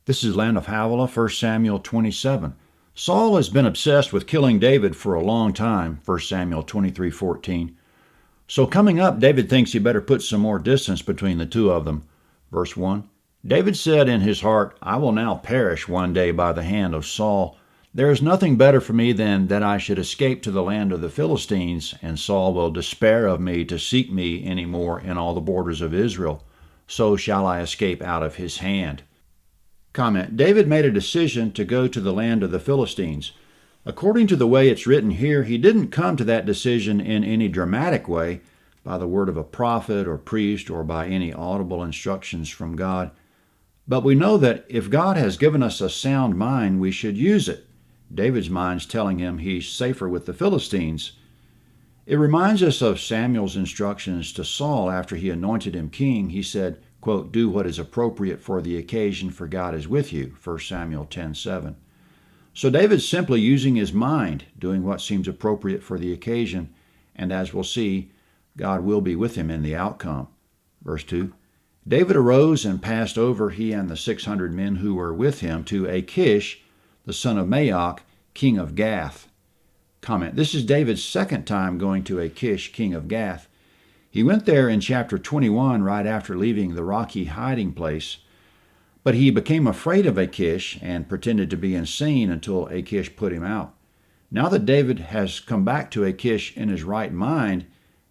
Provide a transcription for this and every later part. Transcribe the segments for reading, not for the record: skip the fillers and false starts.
This is Land of Havilah, 1 Samuel 27. Saul has been obsessed with killing David for a long time, 1 Samuel 23:14. So coming up, David thinks he better put some more distance between the two of them. Verse 1. David said in his heart, I will now perish one day by the hand of Saul. There is nothing better for me than that I should escape to the land of the Philistines, and Saul will despair of me to seek me any more in all the borders of Israel. So shall I escape out of his hand. Comment. David made a decision to go to the land of the Philistines. According to the way it's written here, he didn't come to that decision in any dramatic way, by the word of a prophet or priest or by any audible instructions from God. But we know that if God has given us a sound mind, we should use it. David's mind's telling him he's safer with the Philistines. It reminds us of Samuel's instructions to Saul after he anointed him king. He said, quote, do what is appropriate for the occasion, for God is with you, 1 Samuel 10:7. So David's simply using his mind, doing what seems appropriate for the occasion, and as we'll see, God will be with him in the outcome. Verse 2, David arose and passed over, he and the 600 men who were with him, to Achish, the son of Maoch, king of Gath. Comment. This is David's second time going to Achish, king of Gath. He went there in chapter 21 right after leaving the rocky hiding place, but he became afraid of Achish and pretended to be insane until Achish put him out. Now that David has come back to Achish in his right mind,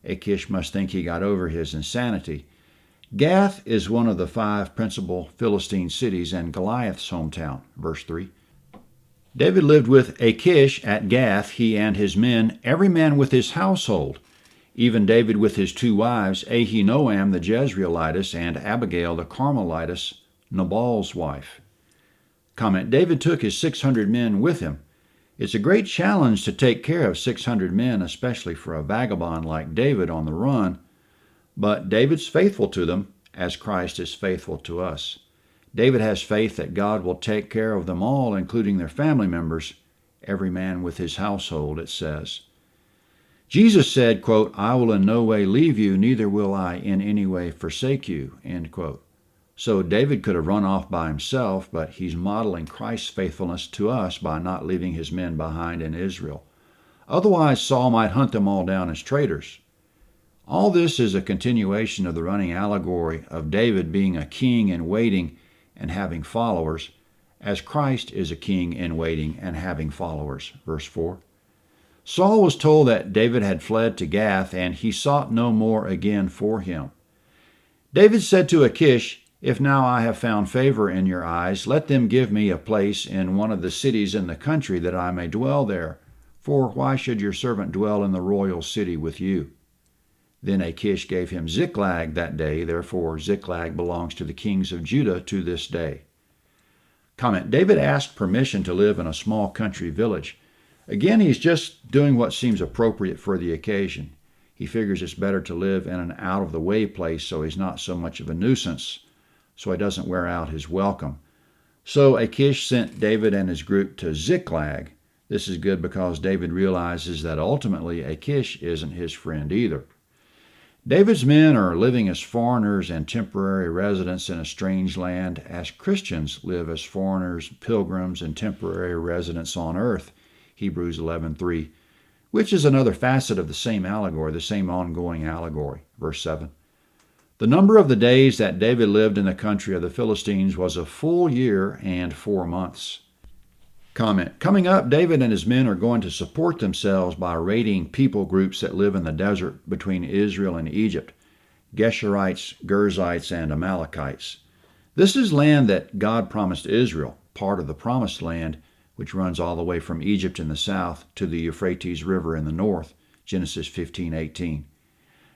Achish must think he got over his insanity. Gath is one of the 5 principal Philistine cities and Goliath's hometown. Verse 3. David lived with Achish at Gath, he and his men, every man with his household. Even David with his 2 wives, Ahinoam the Jezreelitess and Abigail the Carmelitess, Nabal's wife. Comment. David took his 600 men with him. It's a great challenge to take care of 600 men, especially for a vagabond like David on the run, but David's faithful to them as Christ is faithful to us. David has faith that God will take care of them all, including their family members, every man with his household, it says. Jesus said, quote, I will in no way leave you, neither will I in any way forsake you, end quote. So David could have run off by himself, but he's modeling Christ's faithfulness to us by not leaving his men behind in Israel. Otherwise, Saul might hunt them all down as traitors. All this is a continuation of the running allegory of David being a king in waiting and having followers, as Christ is a king in waiting and having followers. Verse 4. Saul was told that David had fled to Gath, and he sought no more again for him. David said to Achish, if now I have found favor in your eyes, let them give me a place in one of the cities in the country that I may dwell there. For why should your servant dwell in the royal city with you? Then Achish gave him Ziklag that day. Therefore Ziklag belongs to the kings of Judah to this day. Comment. David asked permission to live in a small country village. Again, he's just doing what seems appropriate for the occasion. He figures it's better to live in an out-of-the-way place so he's not so much of a nuisance, so he doesn't wear out his welcome. So Achish sent David and his group to Ziklag. This is good because David realizes that ultimately Achish isn't his friend either. David's men are living as foreigners and temporary residents in a strange land, as Christians live as foreigners, pilgrims, and temporary residents on earth. Hebrews 11:3, which is another facet of the same allegory, the same ongoing allegory. Verse 7. The number of the days that David lived in the country of the Philistines was a full year and 4 months. Comment. Coming up, David and his men are going to support themselves by raiding people groups that live in the desert between Israel and Egypt, Geshurites, Girzites, and Amalekites. This is land that God promised Israel, part of the promised land, which runs all the way from Egypt in the south to the Euphrates River in the north, Genesis 15:18.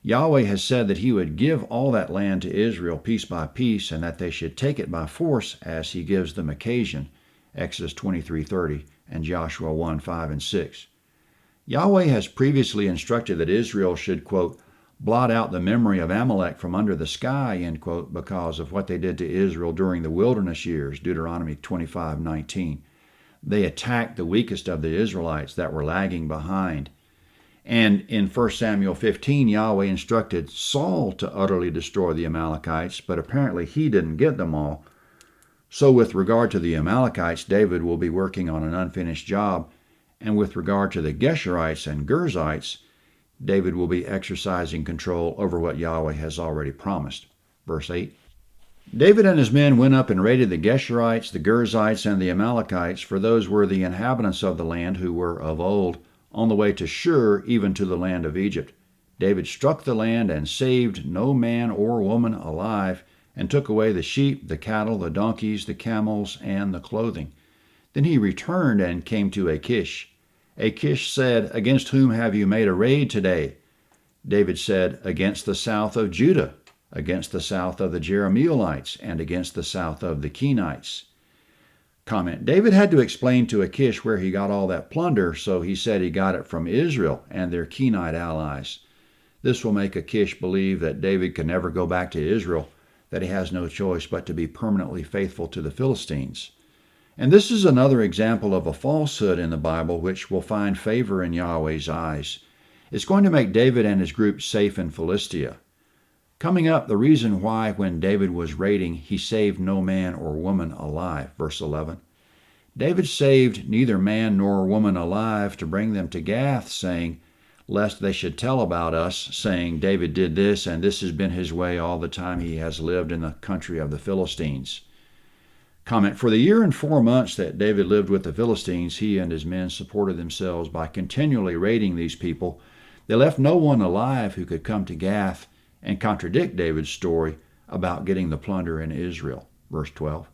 Yahweh has said that he would give all that land to Israel piece by piece, and that they should take it by force as he gives them occasion, Exodus 23:30 and Joshua 1:5 and 6. Yahweh has previously instructed that Israel should, quote, blot out the memory of Amalek from under the sky, end quote, because of what they did to Israel during the wilderness years, Deuteronomy 25:19. They attacked the weakest of the Israelites that were lagging behind. And in 1 Samuel 15, Yahweh instructed Saul to utterly destroy the Amalekites, but apparently he didn't get them all. So with regard to the Amalekites, David will be working on an unfinished job, and with regard to the Geshurites and Girzites, David will be exercising control over what Yahweh has already promised. Verse 8. David and his men went up and raided the Geshurites, the Girzites, and the Amalekites, for those were the inhabitants of the land who were of old, on the way to Shur, even to the land of Egypt. David struck the land and saved no man or woman alive, and took away the sheep, the cattle, the donkeys, the camels, and the clothing. Then he returned and came to Achish. Achish said, "Against whom have you made a raid today?" David said, "Against the south of Judah, against the south of the Jerahmeelites, and against the south of the Kenites." Comment: David had to explain to Achish where he got all that plunder, so he said he got it from Israel and their Kenite allies. This will make Achish believe that David can never go back to Israel, that he has no choice but to be permanently faithful to the Philistines. And this is another example of a falsehood in the Bible which will find favor in Yahweh's eyes. It's going to make David and his group safe in Philistia. Coming up, the reason why when David was raiding, he saved no man or woman alive. Verse 11. David saved neither man nor woman alive to bring them to Gath, saying, lest they should tell about us, saying, David did this, and this has been his way all the time he has lived in the country of the Philistines. Comment: for the year and 4 months that David lived with the Philistines, he and his men supported themselves by continually raiding these people. They left no one alive who could come to Gath and contradict David's story about getting the plunder in Israel. Verse 12.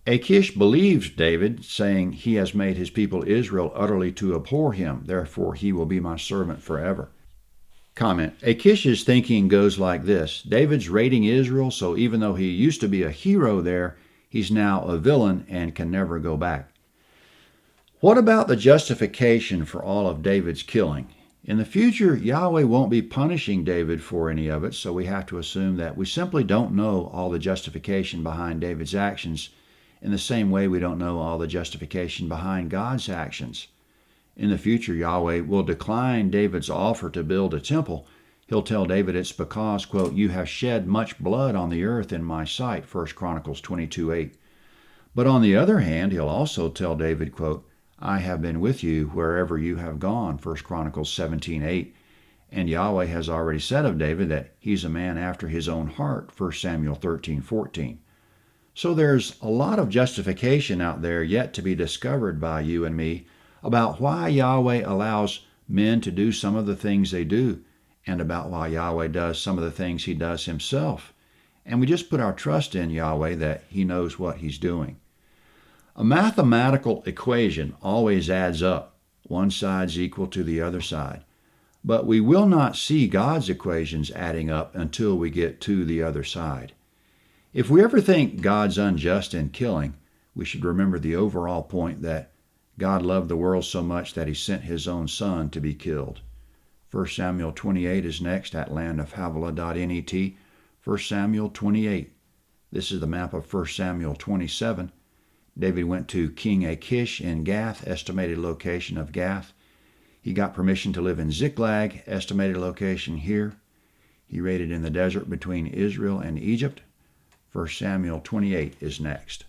Achish believed David, saying, he has made his people Israel utterly to abhor him, therefore he will be my servant forever. Comment: Achish's thinking goes like this. David's raiding Israel, so even though he used to be a hero there, he's now a villain and can never go back. What about the justification for all of David's killing? In the future, Yahweh won't be punishing David for any of it, so we have to assume that we simply don't know all the justification behind David's actions, in the same way we don't know all the justification behind God's actions. In the future, Yahweh will decline David's offer to build a temple. He'll tell David it's because, quote, you have shed much blood on the earth in my sight, 1 Chronicles 22:8. But on the other hand, he'll also tell David, quote, I have been with you wherever you have gone, 1 Chronicles 17:8. And Yahweh has already said of David that he's a man after his own heart, 1 Samuel 13:14. So there's a lot of justification out there yet to be discovered by you and me about why Yahweh allows men to do some of the things they do, and about why Yahweh does some of the things he does himself. And we just put our trust in Yahweh that he knows what he's doing. A mathematical equation always adds up. One side's equal to the other side. But we will not see God's equations adding up until we get to the other side. If we ever think God's unjust in killing, we should remember the overall point that God loved the world so much that he sent his own son to be killed. 1 Samuel 28 is next at landofhavilah.net. 1 Samuel 28. This is the map of 1 Samuel 27. David went to King Achish in Gath, estimated location of Gath. He got permission to live in Ziklag, estimated location here. He raided in the desert between Israel and Egypt. 1 Samuel 28 is next.